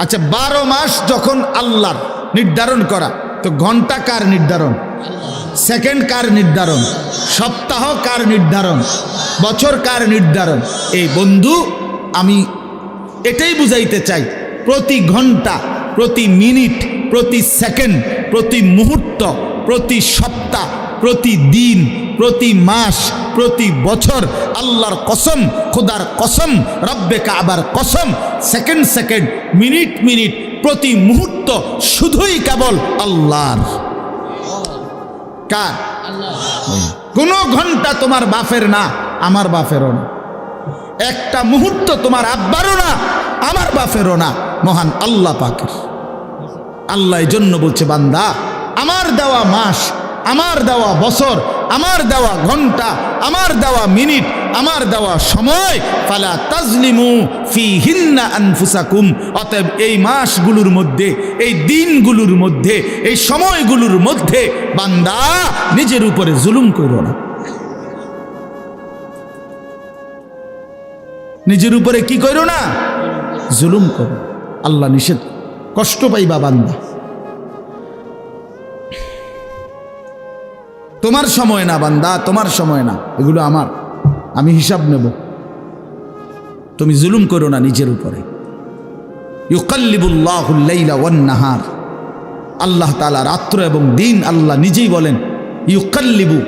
আচ্ছা 12 মাস যখন আল্লাহর নির্ধারণ করা, তো ঘন্টা কার নির্ধারণ, সেকেন্ড কার নির্ধারণ, সপ্তাহ কার নির্ধারণ, বছর কার নির্ধারণ? এই বন্ধু আমি এটাই বুঝাইতে চাই, প্রতি ঘন্টা, প্রতি মিনিট, প্রতি সেকেন্ড, প্রতি মুহূর্ত, প্রতি সপ্তাহ, প্রতি দিন, প্রতি মাস, প্রতি বছর আল্লাহর কসম, খোদার কসম, রব্বে কাবার কসম, সেকেন্ড সেকেন্ড, মিনিট মিনিট, প্রতি মুহূর্ত শুধুই কেবল আল্লাহর। কার? কোনো ঘন্টা তোমার বাপের না, আমার বাপেরও না। একটা মুহূর্ত তোমার আব্বারও না, আমার বাপেরও না, মহান আল্লাহ পাকের। আল্লাহ এই জন্য বলছে, বান্দা আমার দেওয়া মাস, আমার দেওয়া বছর, আমার দেওয়া ঘন্টা, আমার দেওয়া মিনিট, আমার দেওয়া সময়, ফালা তাজলিমু ফিহিন্না আনফুসাকুম, অতএব এই মাসগুলোর মধ্যে, এই দিনগুলোর মধ্যে, এই সময়গুলোর মধ্যে বান্দা নিজের উপরে জুলুম করো না। নিজের উপরে কি করো না? জুলুম করো। আল্লাহ নিষেধ, কষ্ট পাইবা বান্দা। তোমার সময় না বান্দা, তোমার সময় না, এগুলো আমার, আমি হিসাব নেব। তুমি জুলুম করো না নিজের উপরে। ইউকাল্লিবুল্লাহুল লাইলা ওয়ান নাহার, আল্লাহ তাআলা রাত্র এবং দিন আল্লাহ নিজেই বলেন ইউকাল্লিবু,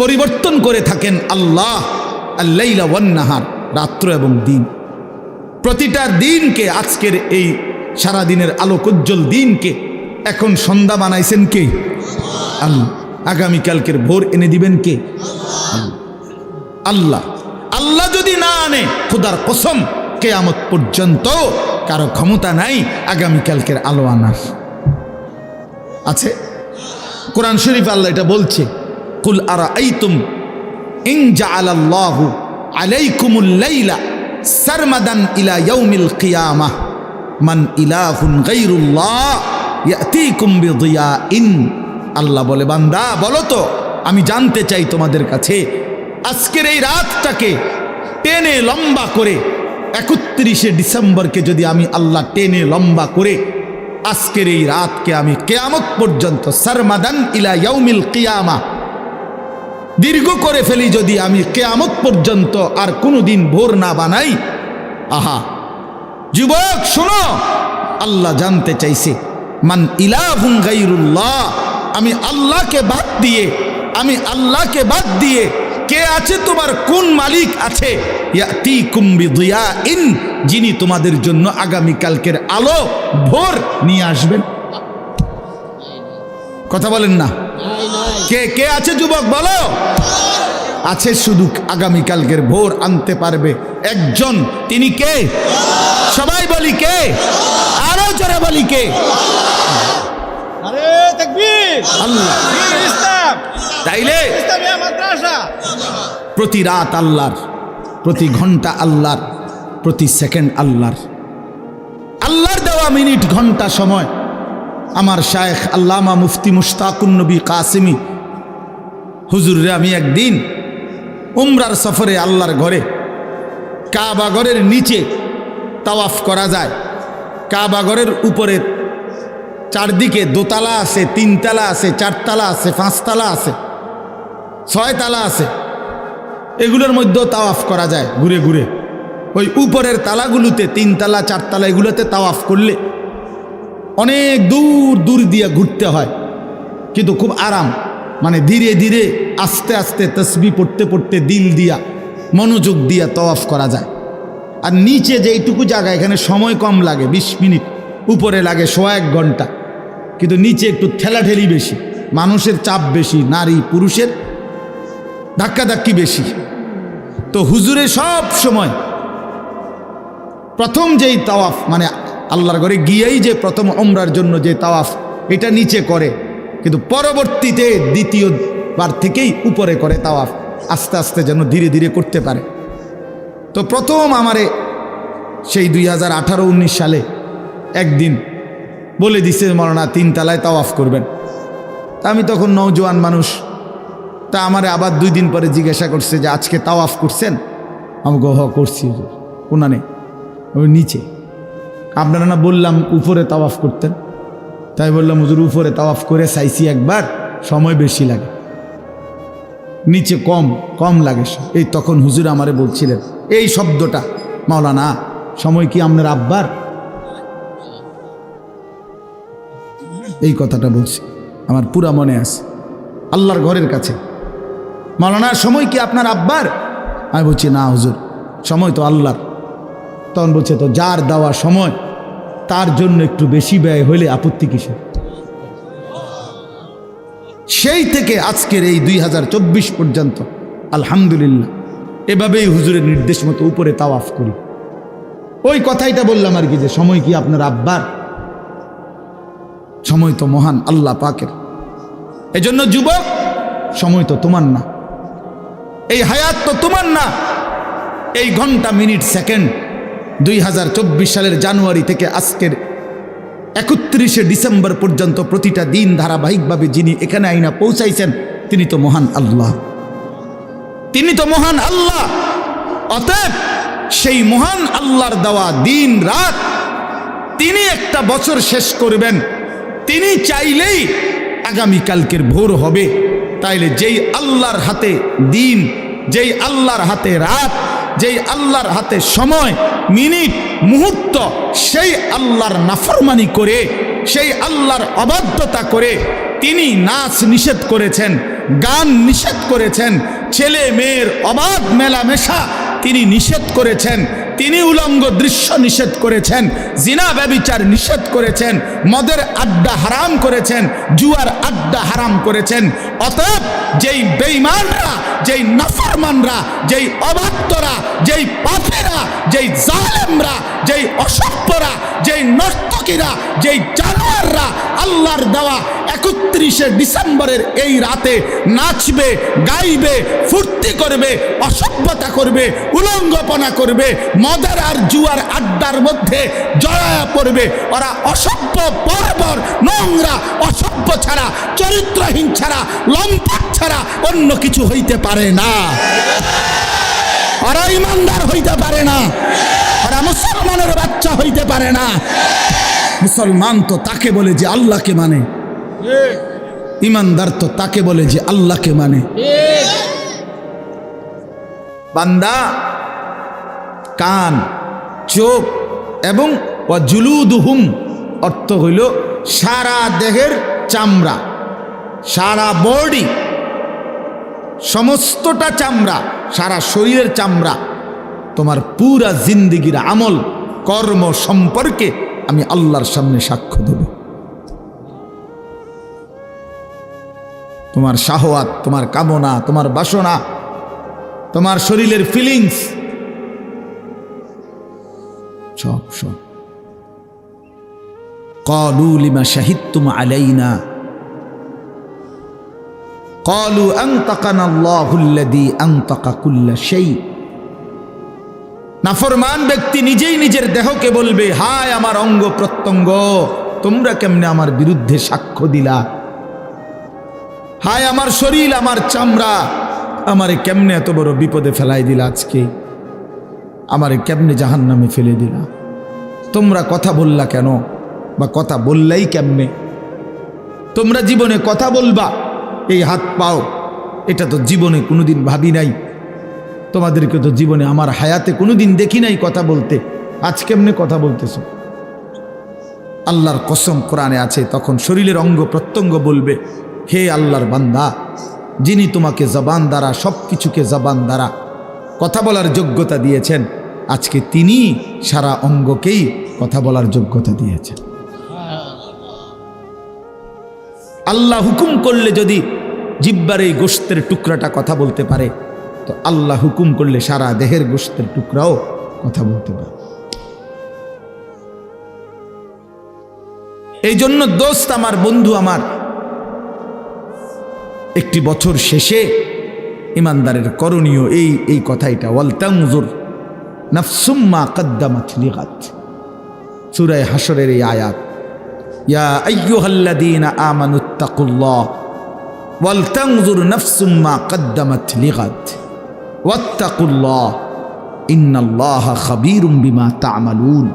পরিবর্তন করে থাকেন আল্লাহ, আল লাইলা ওয়ান নাহার, রাত্র এবং দিন। প্রতিটা দিনকে, আজকের এই সারাদিনের আলোকোজ্জ্বল দিনকে এখন সন্ধ্যা বানাইছেন কে? আল্লাহ। আগামীকালকের ভোর এনে দিবেন কে? আল্লাহ। আল্লাহ যদি না আনে, খোদার কসম কিয়ামত পর্যন্ত কারো ক্ষমতা নাই আগামীকালকের আলো আনার। আছে কোরআন শরীফ আল্লাহ এটা বলছে, কুল আরাআইতুম ইন জাআলাল্লাহু আলাইকুমুল লাইলা সারমাদান ইলা ইয়াউমিল কিয়ামাহ মান ইলাহুন গায়রুল্লাহ ইয়াতিকুম বিদিয়াইন। আল্লাহ বলে, বান্দা বলো তো, আমি জানতে চাই তোমাদের কাছে, আজকের এই রাতটাকে টেনে লম্বা করে 31শে ডিসেম্বরকে যদি আমি আল্লাহ টেনে লম্বা করে আজকের এই রাতকে আমি কিয়ামত পর্যন্ত, সারমাদান ইলা ইয়াউমিল কিয়ামা, দীর্ঘ করে ফেলি যদি আমি কিয়ামত পর্যন্ত, আর কোনোদিন ভোর না বানাই। আহা যুবক শোনো, আল্লাহ জানতে চাইছে মান ইলাহুন গায়রুল্লাহ, আমি আল্লাহকে বাদ দিয়ে, আমি আল্লাহকে বাদ দিয়ে কে আছে, তোমার কোন মালিক আছে? ইয়াতিকুম বিদিয়াইন, যিনি তোমাদের জন্য আগামীকালকের আলো ভোর নিয়ে আসবেন। কথা বলেন না, কে কে আছে যুবক বলো? আছে, শুধু আগামীকালকের ভোর আনতে পারবে একজন, তিনি কে? সবাই বলি কে? আরো জোরে বলি কে? আরে তাকবীর, আল্লাহ। ইসলাম, তাইলে ইসলামিয়া মাদ্রাসা। প্রতি রাত আল্লাহর, প্রতি ঘন্টা আল্লাহর, প্রতি সেকেন্ড আল্লাহর। আল্লাহর দেওয়া মিনিট ঘন্টা সময়। আমার শায়েখ আল্লামা মুফতি মুশতাকুন নবী কাসিমি হুজুরে আমি একদিন উমরার সফরে আল্লাহর ঘরে, কাবা ঘরের নিচে তাওয়াফ করা যায়, কাবা ঘরের উপরে চারদিকে দোতলা আছে, তিনতলা আছে, চারতলা আছে, পাঁচতলা আছে, ছয়তলা আছে, এগুলোর মধ্যেও তাওয়াফ করা যায় ঘুরে ঘুরে। ওই উপরের তালাগুলোতে, তিনতলা চারতলা, এগুলোতে তাওয়াফ করলে অনেক দূর দূর দিয়ে ঘুরতে হয়, কিন্তু খুব আরাম, মানে ধীরে ধীরে আস্তে আস্তে তসবিহ পড়তে পড়তে দিল দিয়া, মনোযোগ দিয়া তাওয়াফ করা যায়। আর নিচে যে এইটুকু জায়গা, এখানে সময় কম লাগে, 20 মিনিট, উপরে লাগে 1.5 ঘন্টা, কিন্তু নিচে একটু ঠেলাঠেলি বেশি, মানুষের চাপ বেশি, নারী পুরুষের ধাক্কাধাক্কি বেশি। তো হুজুরে সব সময় প্রথম যেই তাওয়াফ, মানে আল্লাহর ঘরে গিয়েই যে প্রথম উমরার জন্য যে তাওয়াফ, এটা নিচে করে, কিন্তু পরবর্তীতে দ্বিতীয়বার থেকেই উপরে করে তাওয়াফ, আস্তে আস্তে যেন ধীরে ধীরে করতে পারে। তো প্রথম আমারে সেই 2018-19 সালে একদিন বলে দিছে, মরনা 3 তলায় তাওয়াফ করবেন। তা আমি তখন নওজোয়ান মানুষ, তা আমারে আবার 2 দিন পরে জিজ্ঞাসা করছে যে আজকে তাওয়াফ করছেন? আমি গো হ করছি। কোনা নেই, ওই নিচে। আপনারা না বললাম উপরে তাওয়াফ করতেন, তাই বললাম হুজুর উপরে তাওয়াফ করে চাইছি একবার, সময় বেশি লাগে, নিচে কম কম লাগে। এই তখন হুজুর আমারে বলছিলেন এই শব্দটা, মাওলানা সময় কি আপনার আব্বার? এই কথাটা বলছি, আমার পুরা মনে আছে, আল্লাহর ঘরের কাছে। মাওলানা সময় কি আপনার আব্বার? আমি বলছি না হুজুর, সময় তো আল্লাহর। তখন বলছে তো যার দেওয়া সময় তার জন্য একটু বেশি ব্যয় হইলে আপত্তি কিসের? সেই থেকে আজকের এই 2024 পর্যন্ত আলহামদুলিল্লাহ এভাবেই হুজুরের নির্দেশ মতো উপরে তাওয়াফ করি। ওই কথাইটা বললাম আর কি, যে সময় কি আপনার আব্বার? সময় তো মহান আল্লাহ পাকের। এজন্য যুবক, সময় তো তোমার না, এই হায়াত তো তোমার না। এই ঘন্টা মিনিট সেকেন্ড 2024 সালের জানুয়ারি থেকে আজকের 31শে ডিসেম্বর পর্যন্ত প্রতিটা দিন ধারাবাহিকভাবে যিনি এখানে আইনা পৌঁছাইছেন তিনি তো মহান আল্লাহ, তিনি তো মহান আল্লাহ। অতএব সেই মহান আল্লাহর দেওয়া দিন রাত, তিনি একটা বছর শেষ করবেন, তিনি চাইলেই আগামীকালকের ভোর হবে। তাইলে যেই আল্লাহর হাতে দিন, যেই আল্লাহর হাতে রাত, যেই আল্লাহর হাতে সময়, মিনিট, মুহূর্ত, সেই আল্লাহর নাফরমানি করে, সেই আল্লাহর অবাধ্যতা করে তিনি নাচ নিষেধ করেছেন, গান নিষেধ করেছেন, ছেলে মেয়ের অবাধ মেলামেশা তিনি নিষেধ করেছেন, তিনি উলঙ্গ দৃশ্য নিষেধ করেছেন, জিনা ব্যভিচার নিষেধ করেছেন, মদের আড্ডা হারাম করেছেন, জুয়ার আড্ডা হারাম করেছেন। অতএব যেই বেঈমানরা, যেই নাফরমানরা, যেই অবাধ্যরা, যেই পাপীরা, যেই জালেমরা, যেই অসভ্যরা, যেই নর্তকীরা, যেই জানোয়াররা আল্লাহর দেওয়া 31শে ডিসেম্বরের এই রাতে নাচবে, গাইবে, ফুর্তি করবে, অসভ্যতা করবে, উলঙ্গপনা করবে, মদের আর জুয়ার আড্ডার মধ্যে জড়ায়া পড়বে, ওরা অসভ্য, বর্বর, নোংরা, অসভ্য ছাড়া, চরিত্রহীন ছাড়া, লম্পট ছাড়া অন্য কিছু হইতে পারে না। ওরা ইমানদার হইতে পারে না, ওরা মুসলমানের বাচ্চা হইতে পারে না। মুসলমান তো তাকে বলে যে আল্লাহকে মানে, ইমানদার তো তাকে বলে যে আল্লাহকে মানে। বান্দা কান, চোখ এবং ওয়াজুলুদুহুম অর্থ হইল সারা দেহের চামড়া, সারা বডি, সমস্তটা চামড়া, সারা শরীরের চামড়া, তোমার পুরা জিন্দিগির আমল কর্ম সম্পর্কে আমি আল্লাহর সামনে সাক্ষ্য দেব। তোমার শাহওয়াত, তোমার কামনা, তোমার বাসনা, তোমার শরীরের ফিলিংস, সব সব। ক্বালু লিমা শাহিদতুম আলাইনা ক্বালু আনতাকানা আল্লাহুল্লাযী আনতাকা কুল্লা শাই। নাফরমান ব্যক্তি নিজেই নিজের দেহকে বলবে, হায় আমার অঙ্গ প্রত্যঙ্গ, তোমরা কেমনে আমার বিরুদ্ধে সাক্ষ্য দিলা? হায় আমার শরীর, আমার চামড়া, আমারে কেমনে এত বড় বিপদে ফেলাই দিলা, আজকে আমারে কেমনে জাহান্নামে ফেলে দিলা? তোমরা কথা বললা কেন, বা কথা বললাই কেমনে? তোমরা জীবনে কথা বলবা, এই হাত পাও, এটা তো জীবনে কোনোদিন ভাবি নাই, তোমাদেরকে তো জীবনে আমার হায়াতে কোনোদিন দেখি নাই কথা বলতে, আজ কেমনে কথা বলতেছ? আল্লাহর কসম কোরআনে আছে, তখন শরীরের অঙ্গ প্রত্যঙ্গ বলবে, হে আল্লাহর বান্দা, যিনি তোমাকে জবান দ্বারা, সব কিছুকে জবান দ্বারা কথা বলার যোগ্যতা দিয়েছেন, আজকে তিনি সারা অঙ্গকেই কথা বলার যোগ্যতা দিয়েছেন। আল্লাহ হুকুম করলে যদি জিহ্বার এই গোশতের টুকরাটা কথা বলতে পারে, তো আল্লাহ হুকুম করলে সারা দেহের গোশতের টুকরাও কথা বলতে পারে। এই জন্য দোস্ত আমার, বন্ধু আমার, একটি বছর শেষে ইমানদারের করণীয় এই কথাইটা, ওয়াল তানজুর নাফসুম মা কদ্দামাত লিগাদ, সূরা হাশরের এই আয়াত, ইয়া আইয়ুহাল্লাযীনা আমানুত্তাকুল্লাহ ওয়াল তানজুর নাফসুম মা কদ্দামাত লিগাদ ওয়াত্তাকুল্লাহ ইন্নাল্লাহা খাবীরুম বিমা তা'মালুন।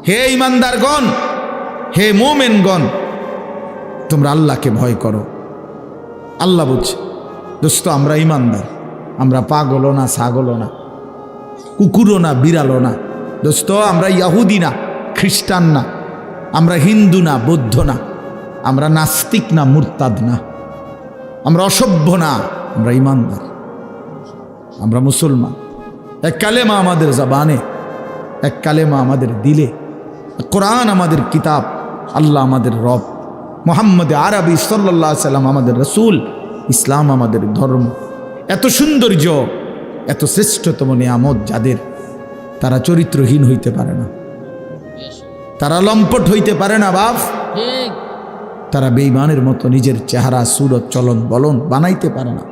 হে ঈমানদারগণ, হে মুমিনগণ, তোমরা আল্লাহকে ভয় করো। আল্লাহ বলছে, দোস্ত আমরা ঈমানদার, আমরা পাগলও না, ছাগলও না, কুকুরও না, বিড়ালও না। দোস্ত আমরা ইহুদি না, খ্রিস্টান না, আমরা হিন্দু না, বৌদ্ধ না, আমরা নাস্তিক না, মুরতাদ না, আমরা অসভ্য না, আমরা ঈমানদার, আমরা মুসলমান। এক কালেমা আমাদের জবানে, এক কালেমা আমাদের দিলে, কোরআন আমাদের কিতাব, আল্লাহ আমাদের রব, মুহাম্মদ আরবি সাল্লাল্লাহু আলাইহি সাল্লাম আমাদের রসুল, ইসলাম আমাদের ধর্ম। এত সৌন্দর্য, এত শ্রেষ্ঠতম নিয়ামত যাদের, তারা চরিত্রহীন হইতে পারে না, তারা লম্পট হইতে পারে না বাপ, তারা বেঈমানের মতো নিজের চেহারা, সুরত, চলন বলন বানাইতে পারে না।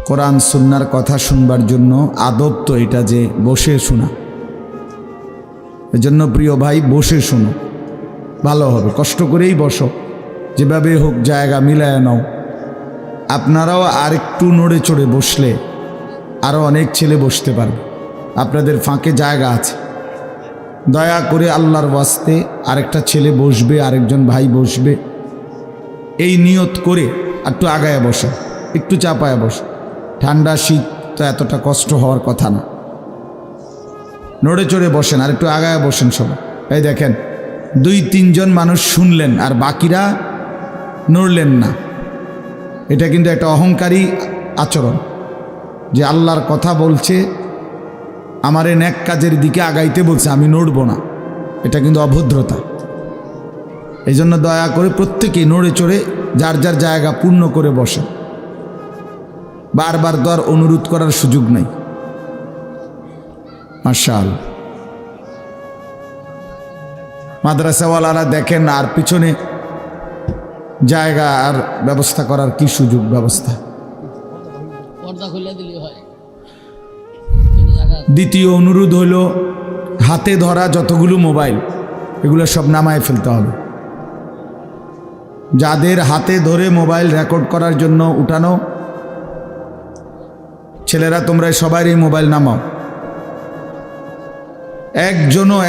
কোরআন সুন্নাহর কথা শুনবার জন্য আদব তো এটা যে বসে শোনা। এজন্য প্রিয় ভাই বসে শোনো, ভালো হবে, কষ্ট করেই বসো, যেভাবে হোক জায়গা মিলায় নাও। আপনারাও আরেকটু নড়ে চড়ে বসলে আরও অনেক ছেলে বসতে পারবে, আপনাদের ফাঁকে জায়গা আছে। দয়া করে আল্লাহর ওয়াস্তে আরেকটা ছেলে বসবে, আরেকজন ভাই বসবে, এই নিয়ত করে একটু আগায় বসে, একটু চাপায় বসে। ঠান্ডা শীত তো এতটা কষ্ট হওয়ার কথা না, নড়ে চড়ে বসেন, আর একটু আগায় বসেন সবাই। এই দেখেন 2-3 জন মানুষ শুনলেন আর বাকিরা নড়লেন না, এটা কিন্তু একটা অহংকারী আচরণ। যে আল্লাহর কথা বলছে, আমার এই নেক কাজের দিকে আগাইতে বলছে, আমি নড়ব না, এটা কিন্তু অভদ্রতা। এই জন্য দয়া করে প্রত্যেকেই নড়ে চড়ে যার যার জায়গা পূর্ণ করে বসেন। বারবার তো আর অনুরোধ করার সুযোগ নাই। মাশাআল্লাহ, মাদ্রাসাওয়ালারা দেখেন, আর পিছনে জায়গা আর ব্যবস্থা করার কি সুযোগ ব্যবস্থা। দ্বিতীয় অনুরোধ হইল, হাতে ধরা যতগুলো মোবাইল এগুলো সব নামায় ফেলতে হবে। যাদের হাতে ধরে মোবাইল রেকর্ড করার জন্য উঠানো, ছেলেরা তোমরা সবাই এই মোবাইল নামাও।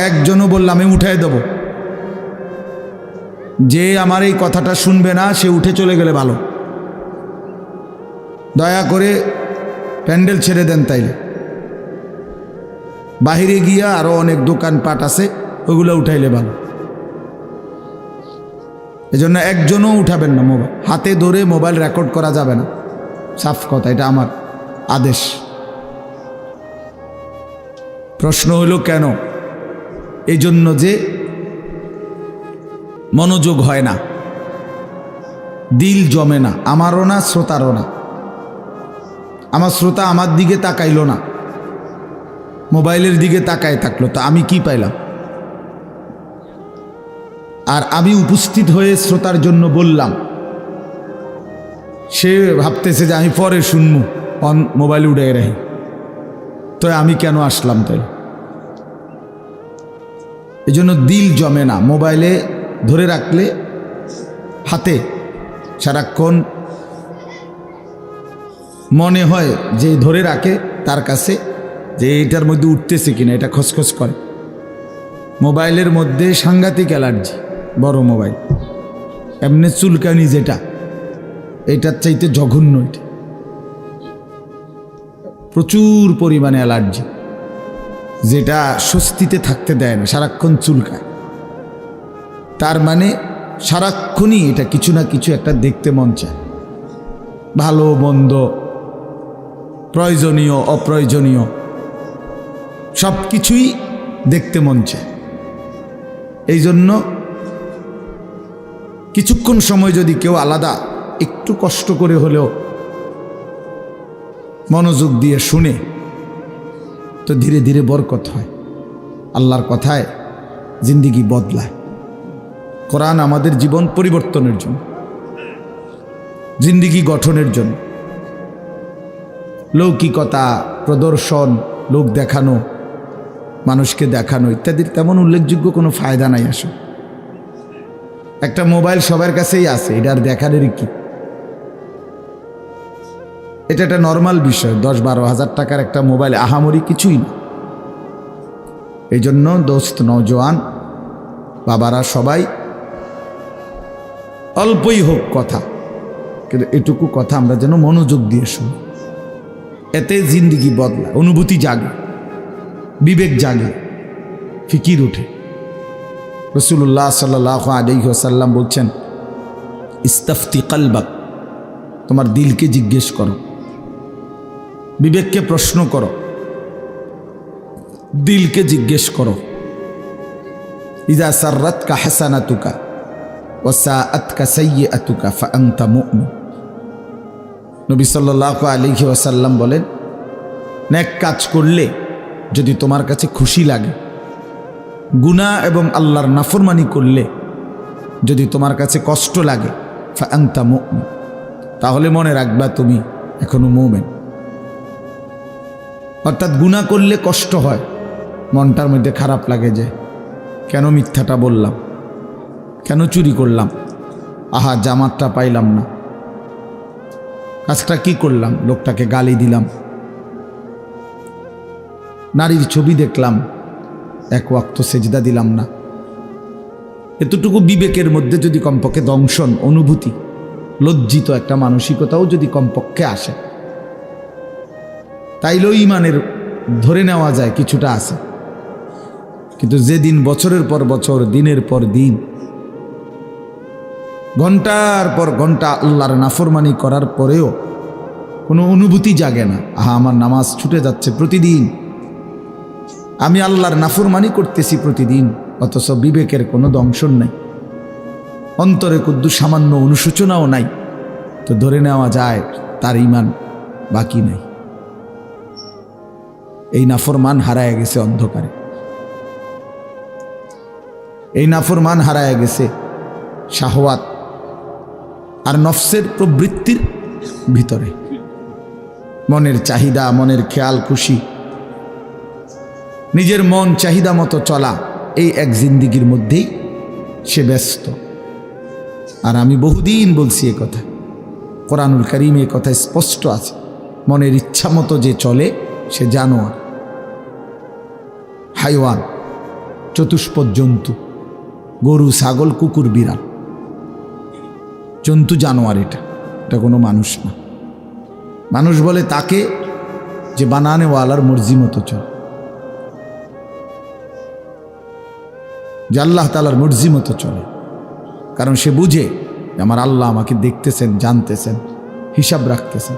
একজনও বললাম আমি উঠাই দেব, যে আমার এই কথাটা শুনবে না সে উঠে চলে গেলে ভালো। দয়া করে প্যান্ডেল ছেড়ে দেন, তাইলে বাহিরে গিয়া আরো অনেক দোকানপাট আছে, ওগুলো উঠাইলে ভালো। এজন্য একজনও উঠাবেন না মোবাইল, হাতে ধরে মোবাইল রেকর্ড করা যাবে না, সাফ কথা, এটা আমার আদেশ। প্রশ্ন হলো কেন? এই জন্য যে মনোযোগ হয় না, দিল জমে না, আমারও না শ্রোতারও না। আমার শ্রোতা আমার দিকে তাকাইল না, মোবাইলের দিকে তাকায় থাকলো, তো আমি কি পাইলাম? আর আমি উপস্থিত হয়ে শ্রোতার জন্য বললাম, সে ভাবতেছে যে আমি পরে শুনবো, মোবাইল উঠে রাখি, তো আমি কেন আসলাম? তাই এই জন্য দিল জমে না। মোবাইলে ধরে রাখলে হাতে সারাক্ষণ মনে হয় যে ধরে রাখে তার কাছে যে এটার মধ্যে উঠতেছে কিনা, এটা খসখস করে। মোবাইলের মধ্যে সাংঘাতিক অ্যালার্জি, বড় মোবাইল এমনি চুলকানি, যেটা এটার চাইতে জঘন্য, এটা প্রচুর পরিমাণে অ্যালার্জি, যেটা স্বস্তিতে থাকতে দেয় না, সারাক্ষণ চুলকায়। তার মানে সারাক্ষণই এটা কিছু না কিছু একটা দেখতে মন চায়, ভালো মন্দ, প্রয়োজনীয় অপ্রয়োজনীয় সব কিছুই দেখতে মন চায়। এই জন্য কিছুক্ষণ সময় যদি কেউ আলাদা একটু কষ্ট করে হলেও মনোযোগ দিয়ে শুনে, তো ধীরে ধীরে বরকত হয়। আল্লাহর কথায় জিন্দিগি বদলায়। কোরআন আমাদের জীবন পরিবর্তনের জন্য, জিন্দিগি গঠনের জন্য। লৌকিকতা, প্রদর্শন, লোক দেখানো, মানুষকে দেখানো ইত্যাদির তেমন উল্লেখযোগ্য কোনো ফায়দা নাই। আসলে একটা মোবাইল সবার কাছেই আছে, এটার দেখানোর কি? এটা একটা নর্মাল বিষয়। 10-12 হাজার টাকার একটা মোবাইল আহামরি কিছুই না। এই জন্য দোস্ত নওজোয়ান বাবারা সবাই অল্পই হোক কথা, কিন্তু এটুকু কথা আমরা যেন মনোযোগ দিয়ে শুনি। এতে জিন্দিগি বদলায়, অনুভূতি জাগে, বিবেক জাগে, ফিকির ওঠে। রাসূলুল্লাহ সাল্লাল্লাহু আলাইহি ওয়াসাল্লাম বলছেন, ইস্তাফতি কলবাক, তোমার দিলকে জিজ্ঞেস করো, বিবেককে প্রশ্ন করো, দিলকে জিজ্ঞেস করো। ইজা সাররাতকা হাসানাতুকা ওয়া সাআতকা সাইয়্যাতুকা ফাআনতা মুমিন। নবী সাল্লাল্লাহু আলাইহি ওয়াসাল্লাম বলেন, নেক কাজ করলে যদি তোমার কাছে খুশি লাগে, গুনাহ এবং আল্লাহর নাফরমানি করলে যদি তোমার কাছে কষ্ট লাগে, ফাআনতা মুমিন, তাহলে মনে রাখবা তুমি এখনো মুমিন। অর্থাৎ গুনাহ করলে কষ্ট হয়, মনটার মধ্যে খারাপ লাগে যে কেন মিথ্যাটা বললাম, কেন চুরি করলাম, আহা জামাতটা পাইলাম না, কাজটা কি করলাম, লোকটাকে গালি দিলাম, নারীর ছবি দেখলাম, এক ওয়াক্ত সেজদা দিলাম না। এতটুকু বিবেকের মধ্যে যদি কমপক্ষে দংশন, অনুভূতি, লজ্জিত একটা মানসিকতাও যদি কমপক্ষে আসে, তাইলেও ইমানের ধরে নেওয়া যায় কিছুটা আছে। কিন্তু যেদিন বছরের পর বছর, দিনের পর দিন, ঘন্টার পর ঘন্টা আল্লাহর নাফরমানি করার পরেও কোনো অনুভূতি জাগে না, আহা আমার নামাজ ছুটে যাচ্ছে প্রতিদিন, আমি আল্লাহর নাফরমানি করতেছি প্রতিদিন, অথচ বিবেকের কোনো দংশন নেই, অন্তরে কুদ্দু সামান্য অনুশোচনাও নাই, তো ধরে নেওয়া যায় তার ঈমান বাকি নাই। এই নাফরমান হারায় গেছে অন্ধকারে, এই নাফরমান হারায় গেছে শাহওয়াত আর নফসের প্রবৃত্তির ভিতরে। মনের চাহিদা, মনের খেয়াল খুশি, নিজের মন চাহিদা মতো চলা, এই এক জিন্দিগির মধ্যেই সে ব্যস্ত। আর আমি বহুদিন বলছি এ কথা, কোরআনুল কারীমে এ কথা স্পষ্ট আছে, মনের ইচ্ছা মতো যে চলে সে জানোয়ার, হাইওয়ান, চতুষ্পদ জন্তু, গরু, ছাগল, কুকুর, বিড়াল, জন্তু, জানোয়ার। এটা কোনো মানুষ না। মানুষ বলে তাকে যে বানানেওয়ালার মর্জি মতো চলে, যে আল্লাহ তাআলার মর্জি মতো চলে, কারণ সে বুঝে আমার আল্লাহ আমাকে দেখতেছেন, জানতেছেন, হিসাব রাখতেছেন।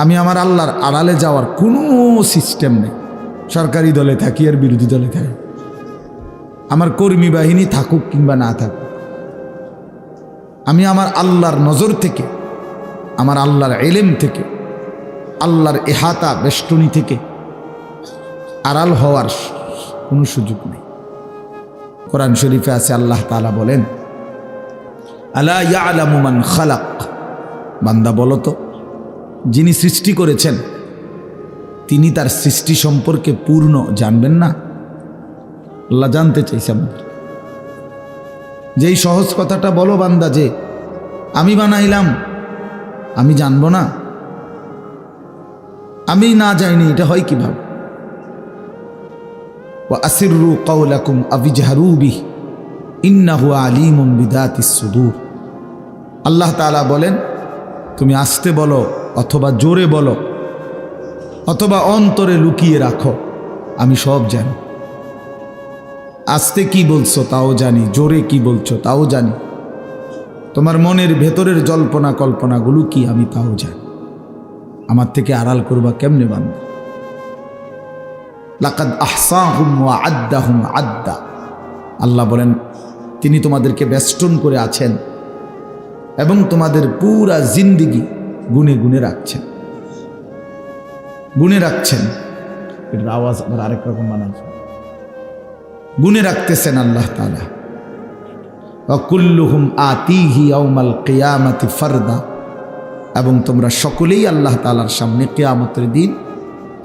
আমি আমার আল্লাহর আড়ালে যাওয়ার কোনো সিস্টেম নেই, সরকারি দলে থাকি আর বিরোধী দলে থাকি, আমার কর্মী বাহিনী থাকুক কিংবা না থাকুক, আমি আমার আল্লাহর নজর থেকে, আমার আল্লাহর ইলম থেকে, আল্লাহর ইহাতা বেষ্টনী থেকে আড়াল হওয়ার কোনো সুযোগ নেই। কোরআন শরীফে আছে, আল্লাহ তাআলা বলেন, আলা ইয়ালামু মান খালাক, বান্দা বলো তো, যিনি সৃষ্টি করেছেন তিনি তার সৃষ্টি সম্পর্কে পূর্ণ জানবেন না? আল্লাহ জানতে চাইছে আমাদের। যেই সহজ কথাটা বলো বান্দা, যে আমি বানাইলাম, আমি জানবো না, আমি না জানি, এটা হয় কিভাবে? ওয়া আসিররু কাওলাকুম আবিজহারু বিহি ইন্নাহু আলিমুম বিদাতিস সুদূর। আল্লাহ তাআলা বলেন, তুমি আস্তে বলো অথবা জোরে বলো অথবা অন্তরে লুকিয়ে রাখো, আমি সব জানি। আস্তে কি বলছো তাও জানি, জোরে কি বলছো তাও জানি, তোমার মনের ভেতরের জল্পনা কল্পনাগুলো কি আমি তাও জানি। আমার থেকে আড়াল করবা কেমনে বান্দা? লাকাদ আহসাহুম ওয়া আদ্দাহুম আদ্দা। আল্লাহ বলেন, তিনি তোমাদেরকে বেষ্টন করে আছেন এবং তোমাদের পুরা জিন্দিগি গুনে গুনে রাখছেন, গুনে রাখছেন। এটার আওয়াজ আবার আরেক রকম বানাচ্ছে, গুনে রাখতেছেন আল্লাহ তাআলা। ওয়া কুল্লুহুম আতিহি ইয়াউমাল কিয়ামাতি ফারদা, এবং তোমরা সকলেই আল্লাহ তাআলার সামনে কিয়ামতের দিন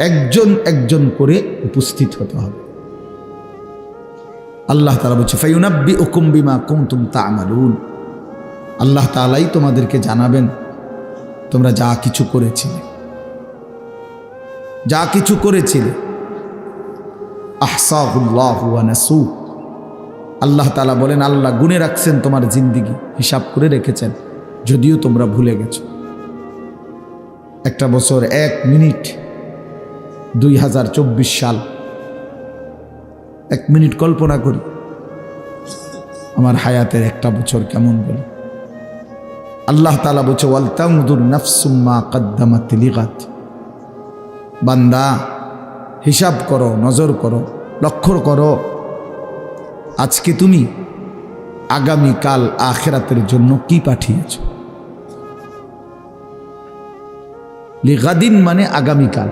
একজন একজন করে উপস্থিত হতে হবে। আল্লাহ তাআলা বলছে, ফায়ুনাব্বিউকুম বিমা কুনতুম তা'মালুন। আল্লাহ তাআলাই তোমাদেরকে জানাবেন তোমরা যা কিছু করেছিলে, যা কিছু করেছিলে। আহসাহুল্লাহু ওয়া নাসু। আল্লাহ তাআলা বলেন, আল্লাহ গুনে রাখছেন তোমার জিন্দিগি, হিসাব করে রেখেছেন, যদিও তোমরা ভুলে গেছো। একটা বছর 1 মিনিট, 2024 সাল, 1 মিনিট কল্পনা করি আমার হায়াতের একটা বছর কেমন গেল। আল্লাহ তাআলা বলছে, ওয়াল তানজুর নাফসুম মা কদ্দামাত লিগাদ। বান্দা হিসাব করো, নজর করো, লক্ষ্য করো, আজকে তুমি আগামীকাল আখিরাতের জন্য কি পাঠিয়েছ। লিগাদিন মানে আগামীকাল,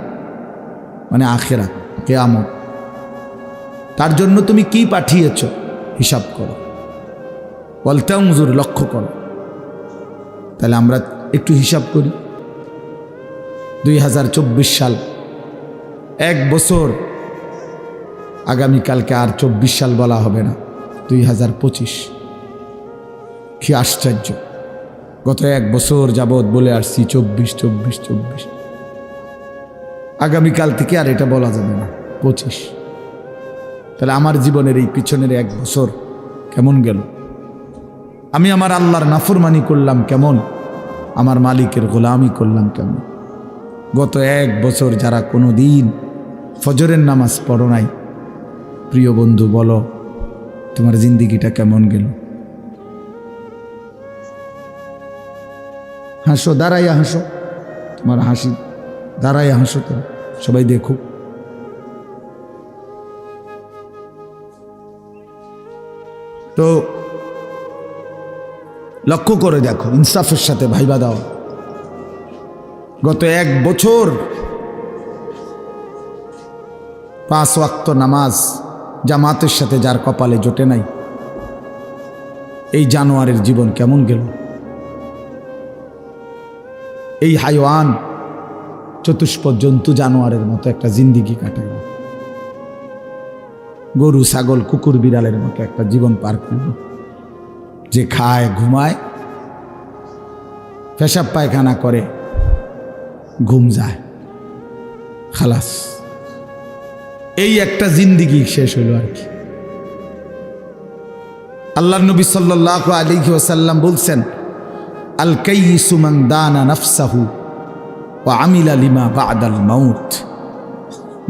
মানে আখিরাত, কিয়ামত। তার জন্য তুমি কি পাঠিয়েছ হিসাব করো। ওয়াল তানজুর, লক্ষ্য করো। তাহলে আমরা একটু হিসাব করি। 2024 সাল, 1 বছর, আগামীকালকে আর 24 সাল বলা হবে না, 2025। কি আশ্চর্য! গত 1 বছর যাবৎ বলে আসছি 24 24 24। আগামীকাল থেকে আর এটা বলা যাবে না, 25। তাহলে আমার জীবনের এই পিছনের 1 বছর কেমন গেল? আমি আমার আল্লাহর নাফরমানি করলাম কেমন? আমার মালিকের গোলামি করলাম কেমন? গত 1 বছর যারা কোনো দিন ফজরের নামাজ পড়ো নাই, প্রিয় বন্ধু বলো, তোমার জিন্দিগিটা কেমন গেল? হাসো, দাঁড়াইয়া হাসো, তোমার হাসি দাঁড়াইয়া হাসো, তো সবাই দেখুক। তো লক্ষ্য করে দেখো, ইনসাফের সাথে ভাইবা দাও। গত 1 বছর 5 ওয়াক্ত নামাজ জামাতের সাথে যার কপালে জোটে নাই, এই জানোয়ারের জীবন কেমন গেল? এই হাইওয়ান, চতুষ্প জন্তু জানোয়ারের মতো একটা জিন্দিগি কাটাইল। গরু, ছাগল, কুকুর, বিড়ালের মতো একটা জীবন পার করল, যে খায়, ঘুমায়, পেশাব পায়খানা করে, ঘুম যায়, খালাস। এই একটা জিন্দিগি শেষ হইল আর কি। আল্লাহর নবী সাল্লাল্লাহু আলাইহি ওয়াসাল্লাম বলছেন, আল কাইয়িসু মান দানা নাফসাহু ওয়া আমিলা লিমা বা'দাল মাউত।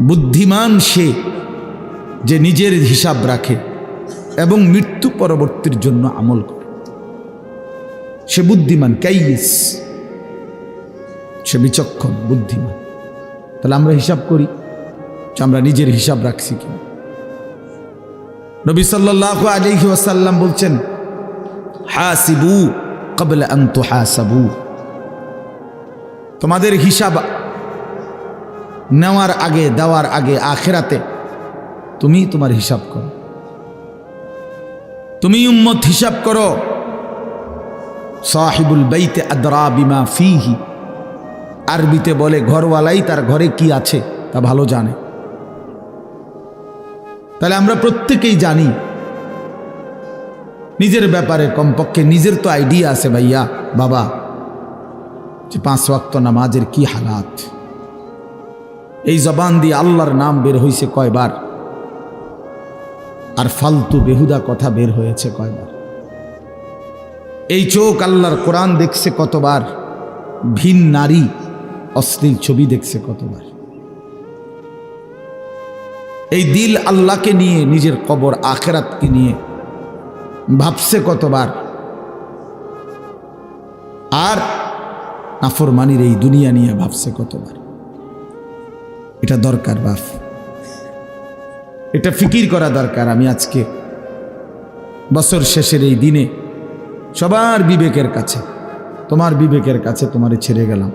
বুদ্ধিমান সে যে নিজের হিসাব রাখে এবং মৃত্যু পরবর্তীর জন্য আমল করে, সে বুদ্ধিমান। কাইয়িস, সে বিচক্ষণ, বুদ্ধিমান। তাহলে আমরা হিসাব করি যে আমরা নিজের হিসাব রাখছি কি। নবী সাল্লাল্লাহু আলাইহি ওয়াসাল্লাম বলছেন, হাসিবু ক্বাবলা আন তুহাসাবু। তোমাদের হিসাব নেওয়ার আগে, দেওয়ার আগে আখিরাতে তুমি তোমার হিসাব করো। তুমি উম্মত হিসাব করো। সাহিবুল বাইতে আদরা বিমা ফিহি। আরবিতে বলে ঘরওয়ালাই তার ঘরে কি আছে তা ভালো জানে। তাহলে আমরা প্রত্যেকেই জানি নিজের ব্যাপারে, কমপক্ষে নিজের তো আইডিয়া আছে ভাইয়া, বাবা, যে 5 ওয়াক্ত নামাজের কি হালাত। এই জবান দিয়ে আল্লাহর নাম বের হয়েছে কয়বার, আর ফালতু বেহুদা কথা বের হয়েছে কয়বার। এই চোখ আল্লাহর কোরআন দেখছে কতবার, ভিন নারী অশ্লীল ছবি দেখছে কতবার। এই দিল আল্লাহকে নিয়ে, নিজের কবর আখিরাতকে নিয়ে ভাবছে কতবার। আর নাফরমানির এই দুনিয়া নিয়ে ভাবছে কতবার। এটা দরকার বাপ, এটা ফিকির করা দরকার। আমি আজকে বছর শেষের এই দিনে সবার বিবেকের কাছে, তোমার বিবেকের কাছে তোমারে ছেড়ে গেলাম,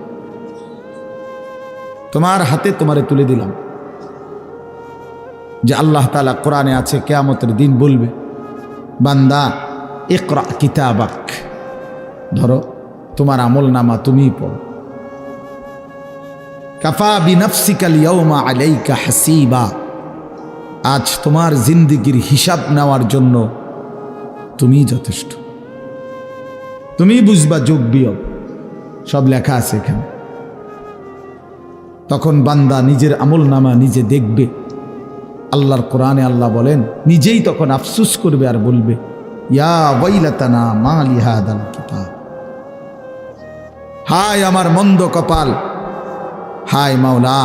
তোমার হাতে তোমারে তুলে দিলাম, যে আল্লাহ তাআলা কোরআনে আছে কিয়ামতের দিন বলবে, বান্দা ইকরা কিতাবাক, ধরো তোমার আমল নামা তুমিই পড়ো। কাফা বিনাফসিকাল ইয়াউমা আলাইকা হাসিবা। আজ তোমার জিন্দেগির হিসাব নেওয়ার জন্য তুমি যথেষ্ট। তুমি বুঝবা, যোগ বিয়োগ সব লেখা আছে এখানে। তখন বান্দা নিজের আমল নামা নিজে দেখবে, আল্লাহর কোরআনে আল্লাহ বলেন, নিজেই তখন আফসুস করবে আর বলবে, ইয়া ওয়াইলাতানা মা লিহাদাল কিতাব, হায় আমার মন্দ কপাল, হায় মাওলা,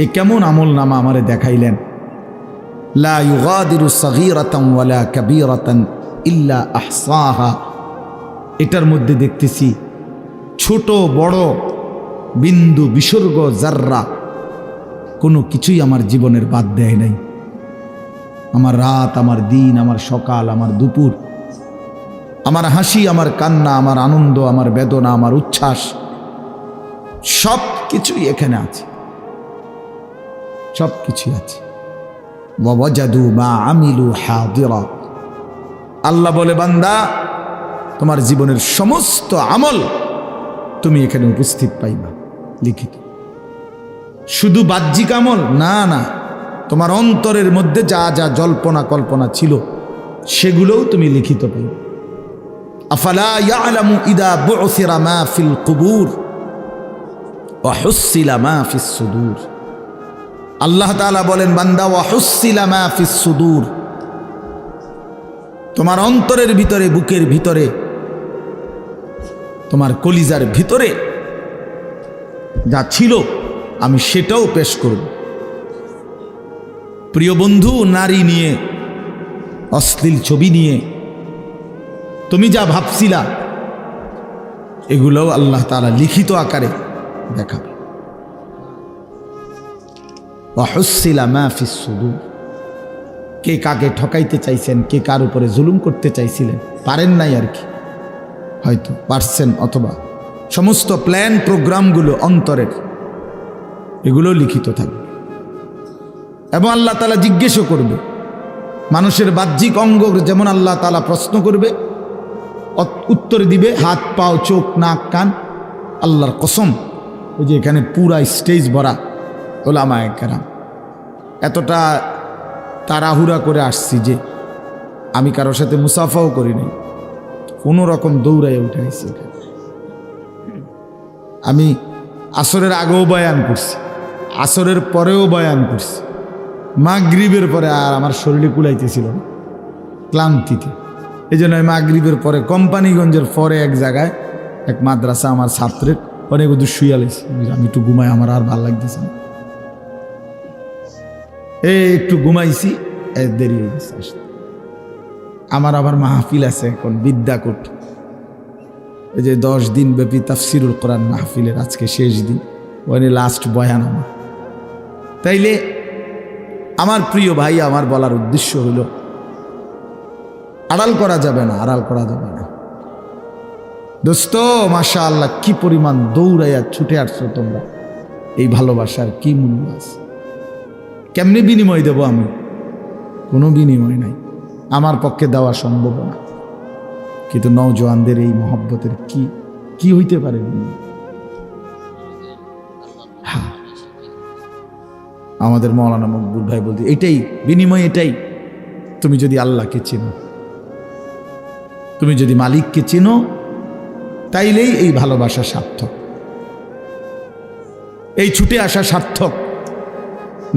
এ কেমন আমল নামা আমারে দেখাইলেন। লা ইউগাদিরু সাগীরাতান ওয়ালা কাবীরাতান ইল্লা আহসাহা, এটার মধ্যে দেখতেছি ছোট বড় বিন্দু বিসর্গ জাররা কোনো কিছুই আমার জীবনের বাদ দেয় নাই। আমার রাত, আমার দিন, আমার সকাল, আমার দুপুর, আমার হাসি, আমার কান্না, আমার আনন্দ, আমার বেদনা, আমার উচ্ছ্বাস, সব কিছুই এখানে আছে, সব কিছুই আছে। ওয়াজাদু মা আমিলু হাদিরা, আল্লাহ বলে, বান্দা তোমার জীবনের সমস্ত আমল তুমি এখানে উপস্থিত পাইবা লিখিত। শুধু বাহ্যিক আমল না, না, তোমার অন্তরের মধ্যে যা যা জল্পনা কল্পনা ছিল সেগুলোও তুমি লিখিত পাইবে। আফালা ইয়ালামু ইদা বুসিরা মা ফিল কুবুর ওয়া হুসিলা মা ফিস সুদূর, আল্লাহ তাআলা বলেন, বান্দা ওয়া হুসিলা মা ফিস সুদূর, তোমার অন্তরের ভিতরে, বুকের ভিতরে, তোমার কলিজার ভিতরে যা ছিল আমি সেটাও পেশ করব। প্রিয় বন্ধু, নারী নিয়ে, অশ্লীল ছবি নিয়ে তুমি যা ভাবছিলা এগুলোও আল্লাহ তাআলা লিখিত আকারে দেখাবে। ওয়া হুসিলা মা ফিস সুদূর, কে কাকে ঠকাইতে চাইছেন, কে কার উপরে জুলুম করতে চাইছিলেন, পারেন নাই আর কি, হয়তো পারছেন, অথবা সমস্ত প্ল্যান প্রোগ্রামগুলো অন্তরের, এগুলো লিখিত থাকবে। এবং আল্লাহ তাআলা জিজ্ঞেসও করবে, মানুষের বাহ্যিক অঙ্গ যেমন আল্লাহ তাআলা প্রশ্ন করবে, উত্তর দিবে হাত, পাও, চোখ, নাক, কান। আল্লাহর কসম, ওই যে এখানে পুরা স্টেজ ভরা ওলামায়ে কেরাম, এতটা তাড়াহুড়া করে আসছি যে আমি কারোর সাথে মুসাফাও করিনি, কোনো রকম দৌড়াই উঠে আসছি। আমি আসরের আগেও বয়ান করছি, আসরের পরেও বয়ান করছি, মাগরিবের পরে আর আমার শরীরে কুলাইতেছিল না ক্লান্তিতে। এই জন্য আমি মাগরিবের পরে কোম্পানিগঞ্জের পরে এক জায়গায় এক মাদ্রাসা আমার ছাত্রের অনেক দূর শুয়ে লেছি, আমি একটু ঘুমাই, আমার আর ভালো লাগতেছে না, একটু ঘুমাইছি, দেরি হয়ে গেছে আসতে। আমার আবার মাহফিল আছে এখন বিদ্যাকূট, এই যে 10 দিন ব্যাপী তাফসিরুল কোরআন মাহফিলের আজকে শেষ দিন, ওখানে লাস্ট বয়ান আমার। তাইলে আমার প্রিয় ভাই, আমার বলার উদ্দেশ্য হলো, আড়াল করা যাবে না, আড়াল করা যাবে না। দোস্ত, মাশাআল্লাহ, কি পরিমাণ দৌড়াইয়া ছুটে আসছো তোমরা, এই ভালোবাসার কি মূল্য আছে? কেমনি বিনিময় দেব আমি? কোনো বিনিময় নাই, আমার পক্ষে দেওয়া সম্ভব না। কিন্তু নওজোয়ানদের এই মহব্বতের কি হইতে পারে? হ্যাঁ, আমাদের মৌলানা মকবুল ভাই বলতে, এটাই বিনিময়, এটাই। তুমি যদি আল্লাহকে চেনো, তুমি যদি মালিককে চেনো, তাইলেই এই ভালোবাসা সার্থক, এই ছুটে আসা সার্থক।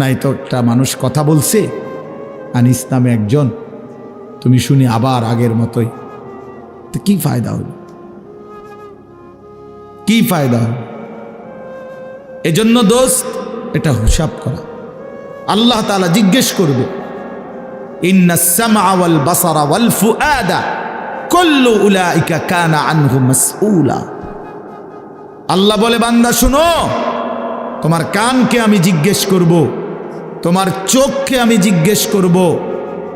নাই তো একটা মানুষ কথা বলছে, আনিস নামে একজন, তুমি শুনি আবার আগের মতোই, তো কি ফায়দা হল? কি ফায়দা হল? এজন্য দোস্ত, এটা হিসাব করা। আল্লাহ তাআলা জিজ্ঞেস করবে, ইন্নাস সামআ ওয়াল বাসারা ওয়াল ফুআদা কুল্লু উলাইকা কানা আনহু মাসউলা। আল্লাহ বলে, বান্দা শুনো, তোমার কানকে আমি জিজ্ঞেস করব, তোমার চোখকে আমি জিজ্ঞেস করব,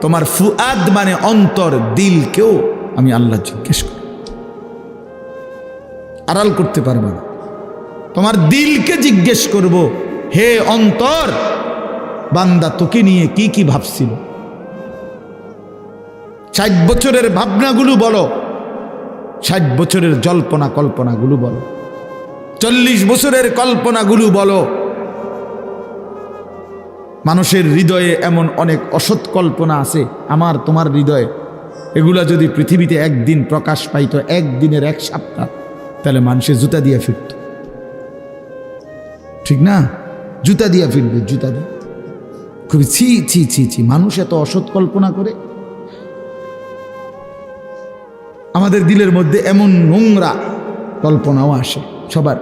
তোমার ফুআদ মানে অন্তর, দিলকেও আমি আল্লাহ জিজ্ঞেস করব। আড়াল করতে পারবে না। তোমার দিলকে জিজ্ঞেস করব, হে অন্তর, বান্দা তোকে নিয়ে কি কি ভাবছিল? 60 বছরের ভাবনাগুলো বলো, 60 বছরের জল্পনা কল্পনাগুলো বলো, 40 বছরের কল্পনাগুলো বলো। মানুষের হৃদয়ে এমন অনেক অসৎ কল্পনা আছে, আমার তোমার হৃদয়ে। এগুলা যদি পৃথিবীতে একদিন প্রকাশ পাইত, একদিনের এক সপ্তাহ, তাহলে মানুষের জুতা দিয়ে ফিরত, ঠিক না? জুতা দিয়ে ফিরবে, জুতা দিয়ে। খুবই ছি ছি ছি ছি, মানুষ এত অসৎ কল্পনা করে। আমাদের দিলের মধ্যে এমন নোংরা কল্পনাও আসে সবার।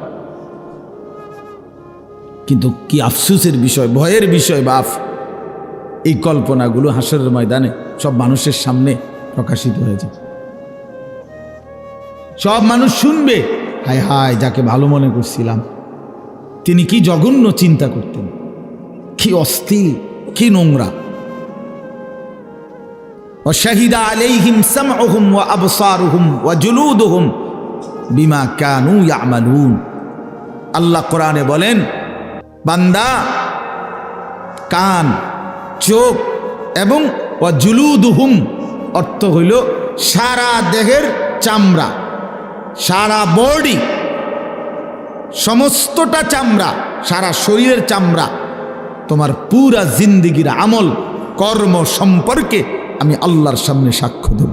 কিন্তু কি আফসোসের বিষয়, ভয়ের বিষয় বাপ, এই কল্পনাগুলো হাসরের ময়দানে সব মানুষের সামনে প্রকাশিত হয়েছে। সব মানুষ শুনবে, হায় হায় যাকে ভালো মনে করছিলাম তিনি কি জঘন্য চিন্তা করতেন, কি অস্থির, কি নোংরা। ওয়াশাহিদা আলাইহিম সামউহুম ওয়া আবসারুহুম ওয়া জুলুদুহুম বিমা কানু ইয়ামালুন। আল্লাহ কোরআনে বলেন, বান্দা কান, চোখ এবং ওয়া জুলুদুহুম অর্থ হইল সারা দেহের চামড়া, সারা বডি, সমস্তটা চামড়া, সারা শরীরের চামড়া, তোমার পুরা জিন্দিগির আমল কর্ম সম্পর্কে আমি আল্লাহর সামনে সাক্ষ্য দেব।